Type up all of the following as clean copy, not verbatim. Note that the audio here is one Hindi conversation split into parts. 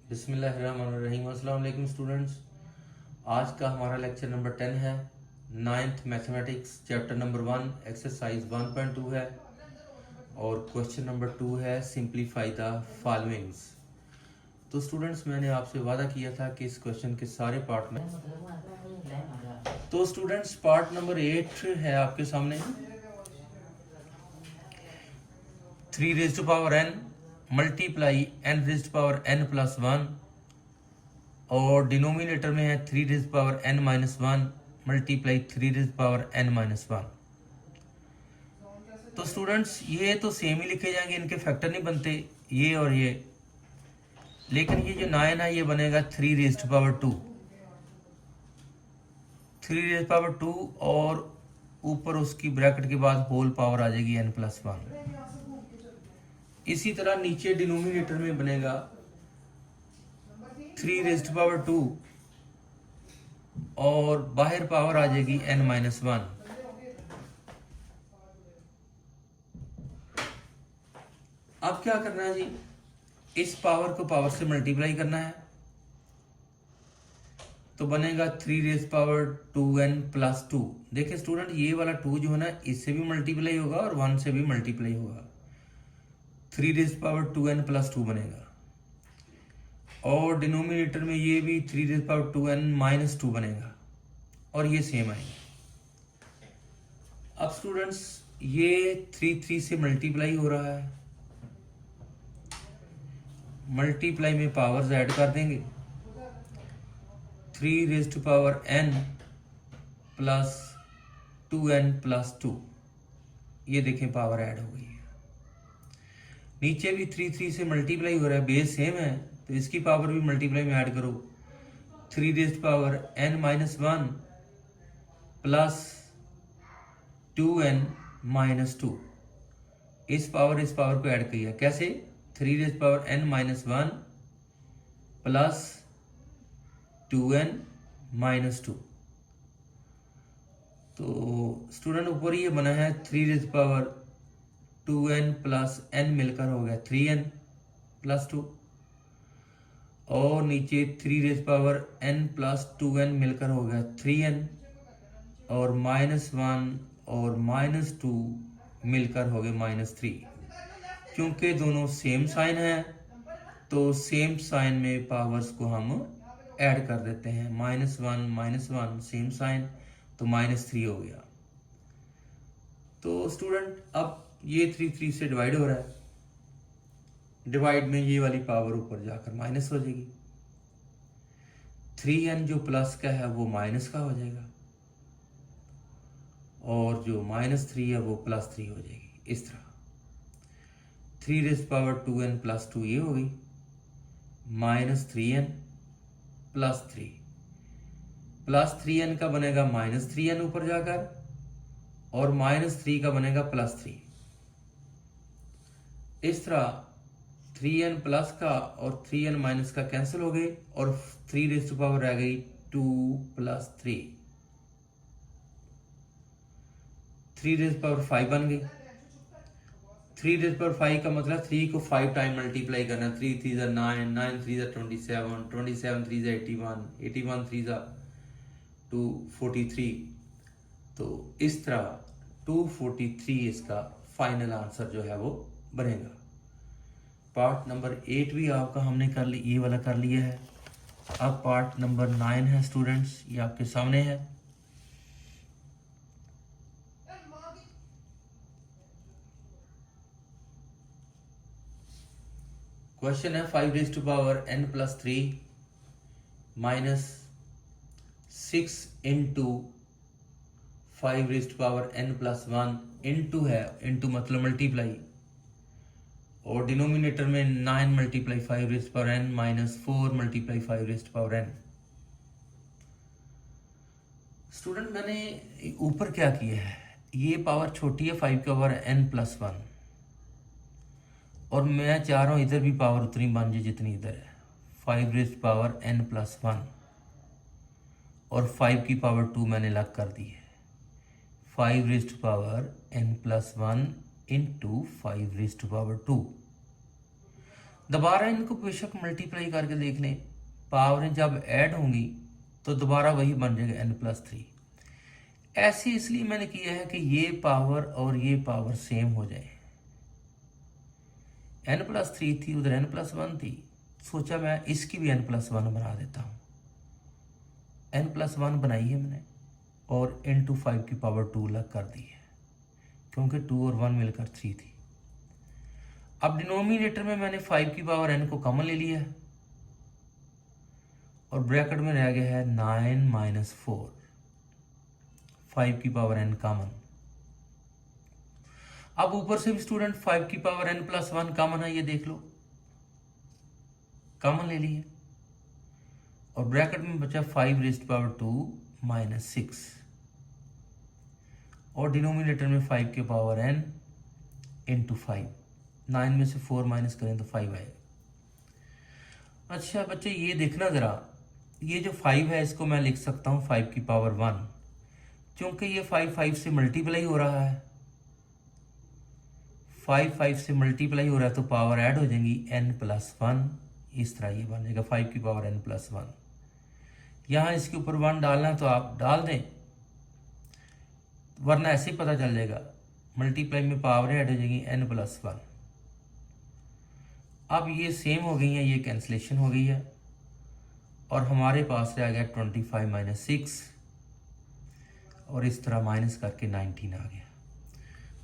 बिस्मिल्लाहिर्रहमानिर्रहीम। अस्सलाम वालेकुम स्टूडेंट्स। आज का हमारा लेक्चर नंबर 10 है। 9th mathematics chapter number 1 exercise 1.2 है और क्वेश्चन नंबर 2 है सिंप्लीफाई द फॉलोइंग्स। तो स्टूडेंट्स, मैंने आपसे वादा किया था कि इस क्वेश्चन के सारे पार्ट में तो स्टूडेंट्स पार्ट नंबर 8 है आपके सामने। 3 raise to power n multiply n raise to power n plus 1 और डिनोमिनेटर में है 3 raise power n minus 1 multiply 3 raise power n minus 1। तो स्टूडेंट्स ये तो सेम ही लिखे जाएंगे, इनके फैक्टर नहीं बनते ये और ये, लेकिन ये जो 9 है ये बनेगा 3 रेज़ पावर 2, 3 रेज़ पावर 2 और ऊपर उसकी ब्रैकेट के बाद होल पावर आ जाएगी n प्लस 1। इसी तरह नीचे डिनोमिनेटर में बनेगा 3 रेज़ पावर 2 और बाहर पावर आ जाएगी n माइनस 1। अब क्या करना है जी, इस पावर को पावर से मल्टीप्लाई करना है तो बनेगा 3 रेज़ पावर 2n प्लस 2। देखिए स्टूडेंट, ये वाला 2 जो है ना इससे भी मल्टीप्लाई होगा और 1 से भी मल्टीप्लाई होगा। 3 रेज़ पावर 2n प्लस 2 बनेगा और डिनोमिनेटर में ये भी 3 रेज़ पावर 2n माइनस 2 बनेगा और ये सेम आएंगे। अब स्टूडेंट्स ये 3 से मल्टीप्लाई हो रहा है, मल्टीप्लाई में पावर्स ऐड कर देंगे। 3 raise to power n plus 2n plus 2, ये देखें पावर ऐड हो गई है। नीचे भी 3 से मल्टीप्लाई हो रहा है, बेस सेम है तो इसकी पावर भी मल्टीप्लाई में ऐड करो। 3 raise power n minus 1 plus 2n minus 2, इस पावर को ऐड किया कैसे? 3 raise power n minus 1 plus 2n minus 2। तो स्टूडेंट ऊपर ये बना है 3 raise power 2n plus n मिलकर हो गया 3n प्लस 2 और नीचे 3 raise power n plus 2n मिलकर हो गया 3n और माइनस 1 और माइनस 2 मिलकर हो गए माइनस 3। क्योंकि दोनों सेम साइन है तो सेम साइन में पावर्स को हम ऐड कर देते हैं। माइनस 1 सेम साइन तो माइनस 3 हो गया। तो स्टूडेंट अब ये 3 से डिवाइड हो रहा है, डिवाइड में ये वाली पावर ऊपर जाकर माइनस हो जाएगी। 3n जो प्लस का है वो माइनस का हो जाएगा और जो माइनस 3 है वो प्लस 3 हो जाएगी। इस तरह 3 रेज़ पावर 2n प्लस 2 ये हो गई, minus 3n plus 3, plus 3n का बनेगा माइनस 3n ऊपर जाकर और माइनस 3 का बनेगा प्लस 3। इस तरह 3n प्लस का और 3n माइनस का कैंसिल हो गए और 3 रेज़ टू पावर रह गई 2 प्लस 3, 3 रेज़ पावर 5 बन गई। 3 रेज़ पावर 5 का मतलब 3 को 5 टाइम मल्टीप्लाई करना। 3 3 9, 9 3 27, 27 3 81, 81 3 243। तो इस तरह 243 इसका फाइनल आंसर जो है वो बनेगा। पार्ट नंबर 8 भी आपका हमने कर ली, ये वाला कर लिया है। अब पार्ट नंबर 9 है स्टूडेंट्स, ये आपके सामने है। क्वेश्चन है 5 raise to power n plus 3 minus 6 into 5 raise to power n plus 1 into है, इंटू मतलब मल्टीप्लाई, और डिनोमिनेटर में 9 multiply 5 raise power n minus 4 multiply 5 raise power n। Student मैंने ऊपर क्या किया है, ये पावर छोटी है 5 का पावर n प्लस 1 और मैं चाह रहा हूँ इधर भी पावर उतनी बन जाए जितनी इधर है, 5 रेज़ पावर n प्लस 1 और 5 की पावर 2 मैंने अलग कर दी है। 5 raise power n plus 1 into 5 raise to power 2। दोबारा इनको बेशक मल्टीप्लाई करके देख लें, पावरें जब ऐड होंगी तो दोबारा वही बन जाएगा n+3। ऐसे इसलिए मैंने किया है कि ये पावर और ये पावर सेम हो जाए। n+3 थी, उधर n+1 थी, सोचा मैं इसकी भी n+1 बना देता हूँ। n+1 बनाई है मैंने और into 5 की पावर 2 लग कर दी है, क्योंकि 2 और 1 मिलकर 3 थी। अब डिनोमिनेटर में मैंने 5 की पावर n को कॉमन ले लिया है और ब्रैकेट में रह गया है 9 - 4, 5 की पावर n कॉमन। अब ऊपर से भी स्टूडेंट 5 की पावर n+1 कॉमन है, ये देख लो, कॉमन ले लिए और ब्रैकेट में बचा 5⁻2 - 6 और डिनोमिनेटर में 5 की पावर n into 5। 9 में से 4 माइनस करें तो 5 आएगा। अच्छा बच्चे ये देखना ज़रा, ये जो 5 है इसको मैं लिख सकता हूँ 5 की पावर 1, क्योंकि ये 5 से मल्टीप्लाई हो रहा है। 5 से मल्टीप्लाई हो रहा है तो पावर ऐड हो जाएंगी n+1, इस तरह ये बन जाएगा 5 की पावर n+1। यहाँ इसके ऊपर 1 डालना तो आप डाल दें, वरना ऐसे ही पता चल जाएगा, मल्टीप्लाई में पावर ऐड हो जाएगी n+1। अब ये सेम हो गई है, ये कैंसिलेशन हो गई है और हमारे पास रह गया 25 - 6 और इस तरह माइनस करके 19 आ गया।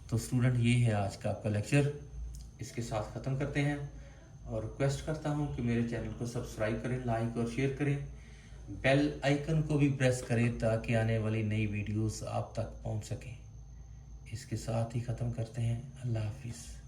तो स्टूडेंट ये है आज का आपका लेक्चर, इसके साथ ख़त्म करते हैं और रिक्वेस्ट करता हूँ कि मेरे चैनल को सब्सक्राइब करें, लाइक और शेयर करें, बेल आइकन को भी प्रेस करें ताकि आने वाली नई वीडियोस आप तक पहुँच सकें। इसके साथ ही ख़त्म करते हैं। अल्लाह हाफिज़।